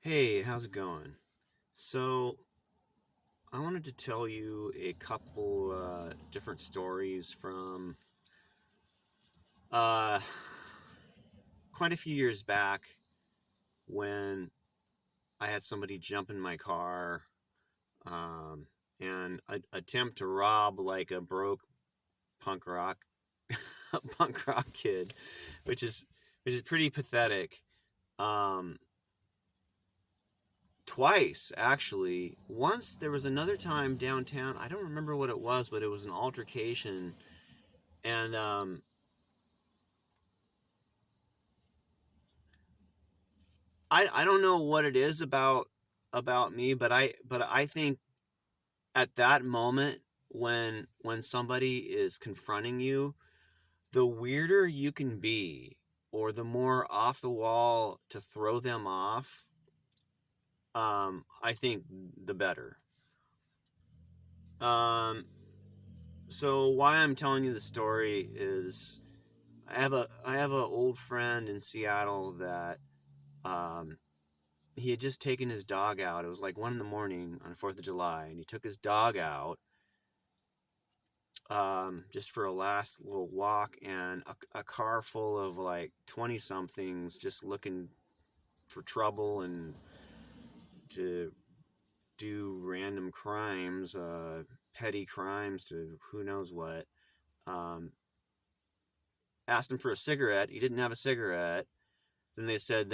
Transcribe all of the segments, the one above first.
Hey, how's it going? So, I wanted to tell you a couple different stories from uh, quite a few years back when I had somebody jump in my car um, and attempt to rob like a broke punk rock punk rock kid, which is which is pretty pathetic. Um, Twice actually. Once there was another time downtown. I don't remember what it was, but it was an altercation, and I don't know what it is about me, but I think at that moment when somebody is confronting you, the weirder you can be, or the more off the wall to throw them off, I think the better. Um, so why I'm telling you the story is I have a old friend in Seattle that um, he had just taken his dog out. It was like 1 in the morning on 4th of July, and he took his dog out just for a last little walk, and a car full of like 20 somethings just looking for trouble and to do random crimes, petty crimes to who knows what. Um, Asked him for a cigarette. He didn't have a cigarette. Then they said,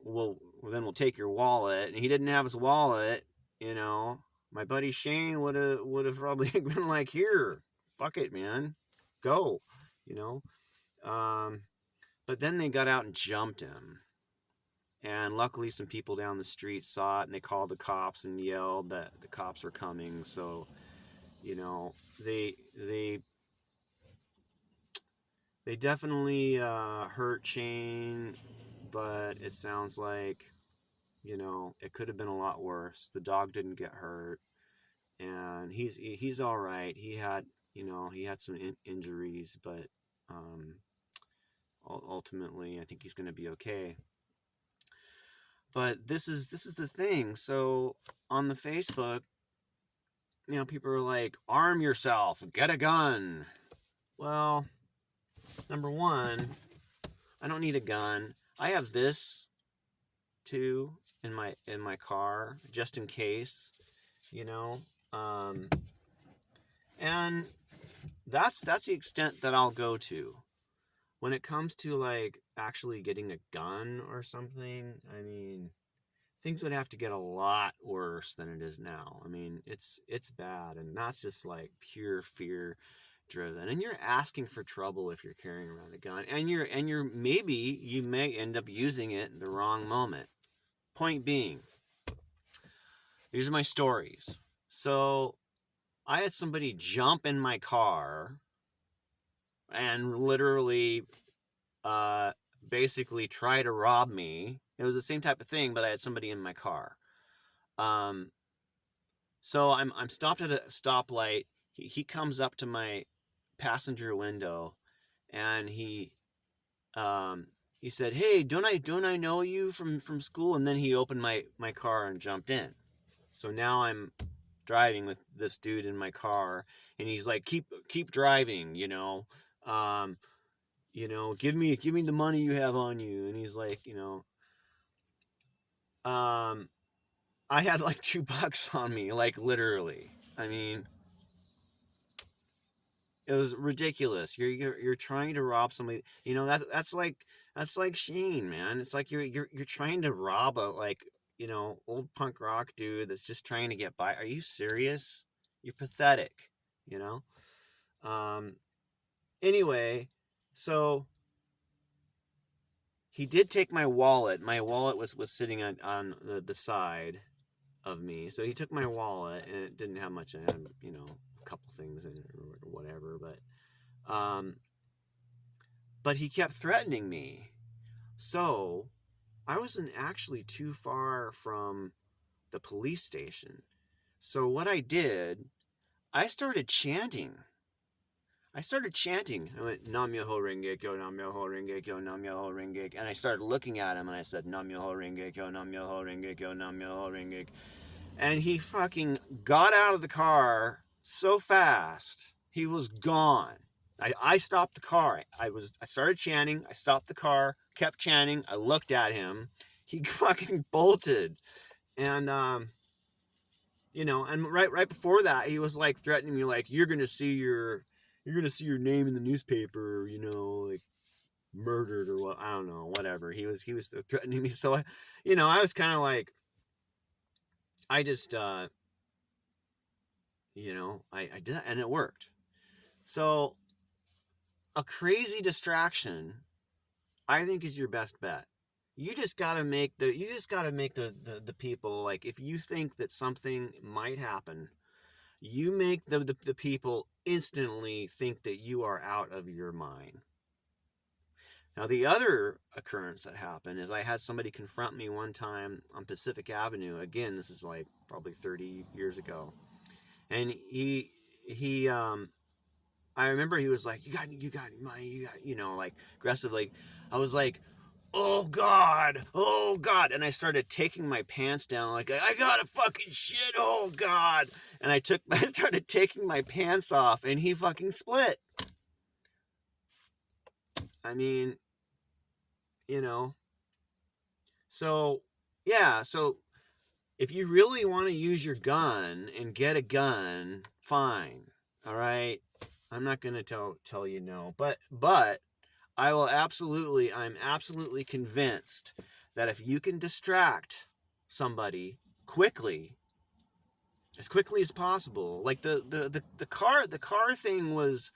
we'll then we'll take your wallet, and he didn't have his wallet. You know, my buddy Shane would have probably been like, here, fuck it, man, go. You know, but then they got out and jumped him, and luckily some people down the street saw it, and they called the cops and yelled that the cops were coming. So you know, they they they definitely hurt Shane, but it sounds like it could have been a lot worse. The dog didn't get hurt, and he's all right. He had some injuries, but um, ultimately, I think he's going to be okay. But this is the thing. So on the Facebook, people are like, "Arm yourself, get a gun." Well, number one, I don't need a gun. I have this too in my car just in case, you know. Um, and that's the extent that I'll go to. When it comes to like actually getting a gun or something, I mean, things would have to get a lot worse than it is now. I mean, it's bad, and that's just like pure fear driven. And you're asking for trouble if you're carrying around a gun, and you're maybe you may end up using it in the wrong moment. Point being, these are my stories. So I had somebody jump in my car and literally uh, basically try to rob me. It was the same type of thing, but I had somebody in my car. Um, so I'm stopped at a stoplight. He comes up to my passenger window, and um, he said, "Hey, don't I know you from school?" And then he opened my car and jumped in. So now I'm driving with this dude in my car, and he's like, keep driving, um, give me the money you have on you. And he's like, um, I had like $2 on me, like literally. I mean, it was ridiculous. You're trying to rob somebody. That's like Shane, man. It's like you're trying to rob a like old punk rock dude that's just trying to get by. Are you serious? You're pathetic. You know. Um. Anyway, so he did take my wallet. My wallet was sitting on the side of me. So he took my wallet, and it didn't have much in it, a couple things in it or whatever. But he kept threatening me. So I wasn't actually too far from the police station. So what I did, I started chanting. I started chanting. I went, Nam Myoho Renge Kyo, Nam Myoho Renge Kyo, Nam Myoho Renge Kyo. And I started looking at him and I said, Nam Myoho Renge Kyo, Nam Myoho Renge Kyo, Nam Myoho Renge Kyo. And he fucking got out of the car so fast, he was gone. I stopped the car. I started chanting. I stopped the car, kept chanting. I looked at him. He fucking bolted. And, you know, and right before that, he was like threatening me, like, you're gonna see your name in the newspaper, you know, like murdered or what, I don't know, whatever. He was threatening me. So I was kind of like, I just I did that and it worked. So a crazy distraction, I think, is your best bet. You just gotta make the people, like, if you think that something might happen, you make the people instantly think that you are out of your mind. Now, the other occurrence that happened is I had somebody confront me one time on Pacific Avenue. Again, this is like probably 30 years ago. And I remember he was like, you got money, like aggressively. I was like, oh God. And I started taking my pants down, like, I gotta fucking shit, oh God. And I started taking my pants off and he fucking split. I mean, so yeah, so if you really want to use your gun and get a gun, fine. All right. I'm not going to tell you no, but I'm absolutely convinced that if you can distract somebody as quickly as possible, like the car thing was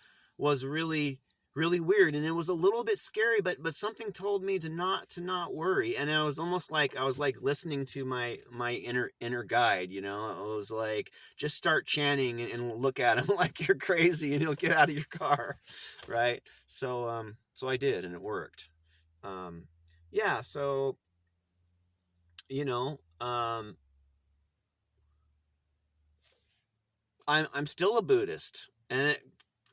really weird, and it was a little bit scary, but something told me to not worry, and I was almost like I was like listening to my inner guide. It was like, just start chanting and look at him like you're crazy and he'll get out of your car, right? So I did, and it worked. Yeah, so you know I'm still a Buddhist, and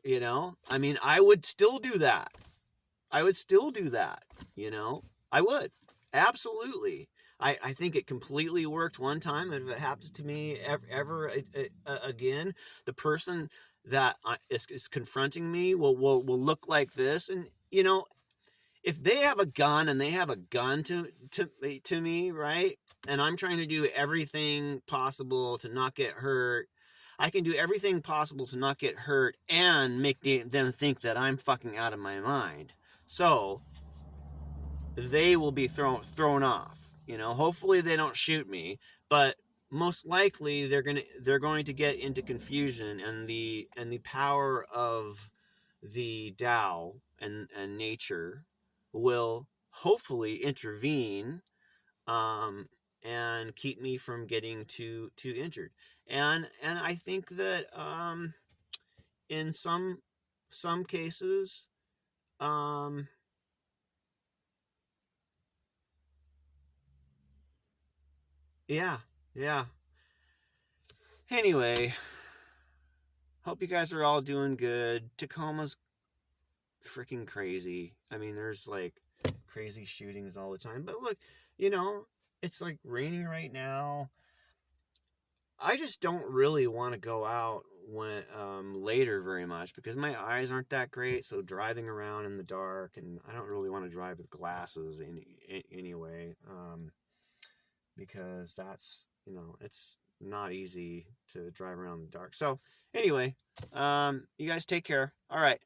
I mean, I would still do that. I would still do that. I would, absolutely. I think it completely worked one time, and if it happens to me ever again, the person that is confronting me will look like this, and if they have a gun and they have a gun to me, right? And I'm trying to do everything possible to not get hurt. I can do everything possible to not get hurt and make them think that I'm fucking out of my mind. So they will be thrown off. Hopefully they don't shoot me, but most likely they're going to get into confusion, and the power of the Tao and nature will hopefully intervene, and keep me from getting too injured. And I think that in some cases, yeah, yeah. Anyway, hope you guys are all doing good. Tacoma's freaking crazy. I mean, there's like crazy shootings all the time. But look, it's like raining right now. I just don't really want to go out when later very much, because my eyes aren't that great. So driving around in the dark, and I don't really want to drive with glasses anyway, because that's it's not easy to drive around in the dark. So anyway, you guys take care. All right.